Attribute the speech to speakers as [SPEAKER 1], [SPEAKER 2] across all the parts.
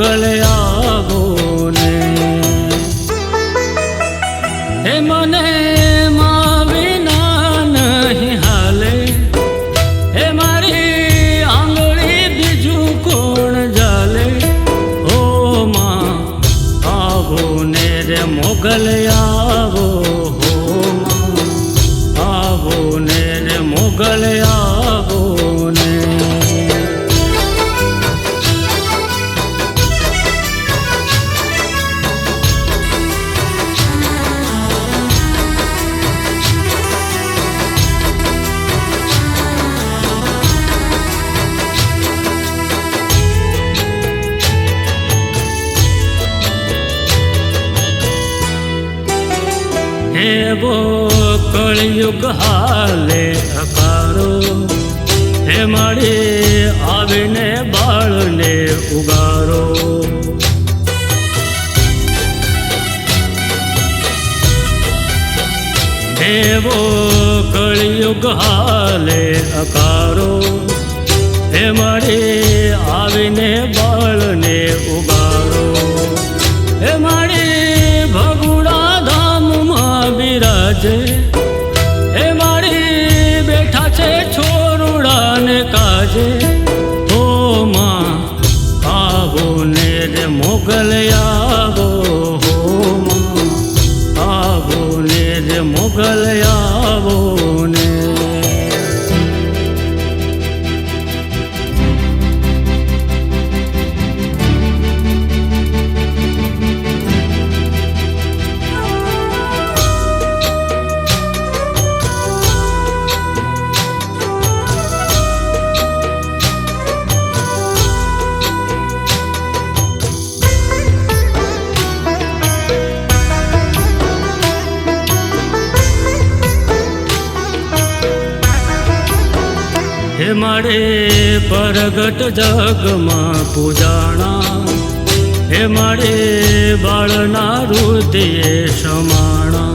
[SPEAKER 1] મોગલ આવો ને હે મને માં વિના નહીં હાલે હે મારી આંગળી બીજું કોણ જાલે ઓ માં આવો ને રે મોગલ આવો હો માં આવો ને રે મોગલ આવો ને એવો કળયુગ હાલે અકારો હે મારી આવીને બાળને ઉગારો એવો કળયુગ હાલે અકારો હે મારી આવીને બાળને ઉગારો હે મારી ભગુડા ધામમાં બિરાજે હે મારી બેઠા છે છોરુડાને કાજે ઓ માં આવો ને રે મોગલ આવો હો માં આવો ને રે મોગલ આવો ને હે મારે પરગટ જગમાં પૂજાણા હે મારે બાળના રુદિયે સમાણા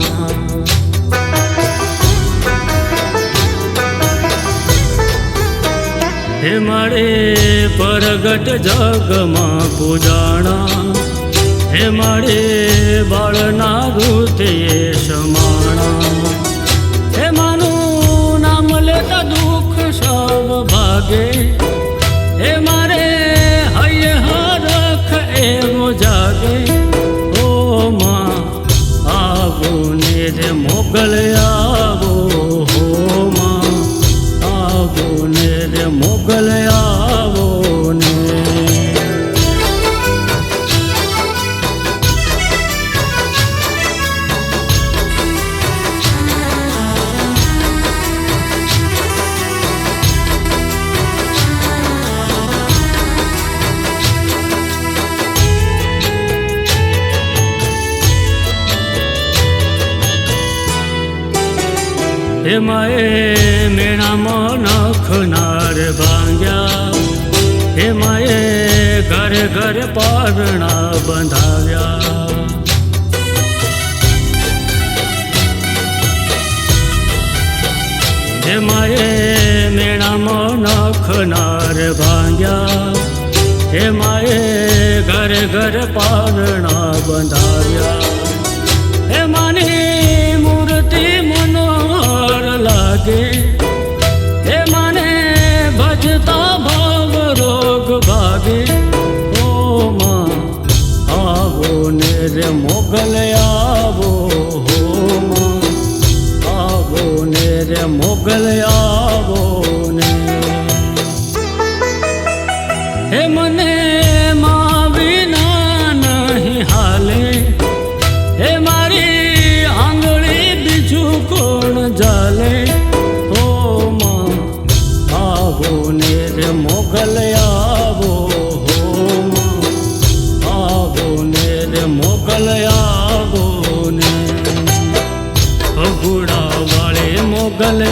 [SPEAKER 1] હે મારે પરગટ જગમાં પૂજાણા હે મારે બાળના રુદિયે સમાણા હે માનું નામ લેતા દુઃખ સૌ ભાગે હે મારે હૈયે હરખ એવો જાગે ઓ માં આવો ને રે મોગલ આવો હો માં આવો ને રે મોગલ આવો ને હે માએ મેણામાં નખનાર ભાંગ્યા હે માએ ઘરે ઘરે પારણા બંધાવ્યા હે માએ મેણામાં નખનાર ભાંગ્યા હે માએ ઘરે ઘરે પારણા બંધાવ્યા હે માની મૂર્તિ મનોહર લાગે હે માને ભજતા ભાવ રોગ ભાગે ઓ માં આવો ને રે મોગલ આવો હો માં આવો ને રે મોગલ આવો ને હે મને માં વિના નહીં હાલે હે મારી આંગળી બીજું કોણ જાલે ઓ માં આવો ને રે મોગલ આવો હો માં આવો ને રે મોગલ આવો ને ભગુડા વાળે મોગલ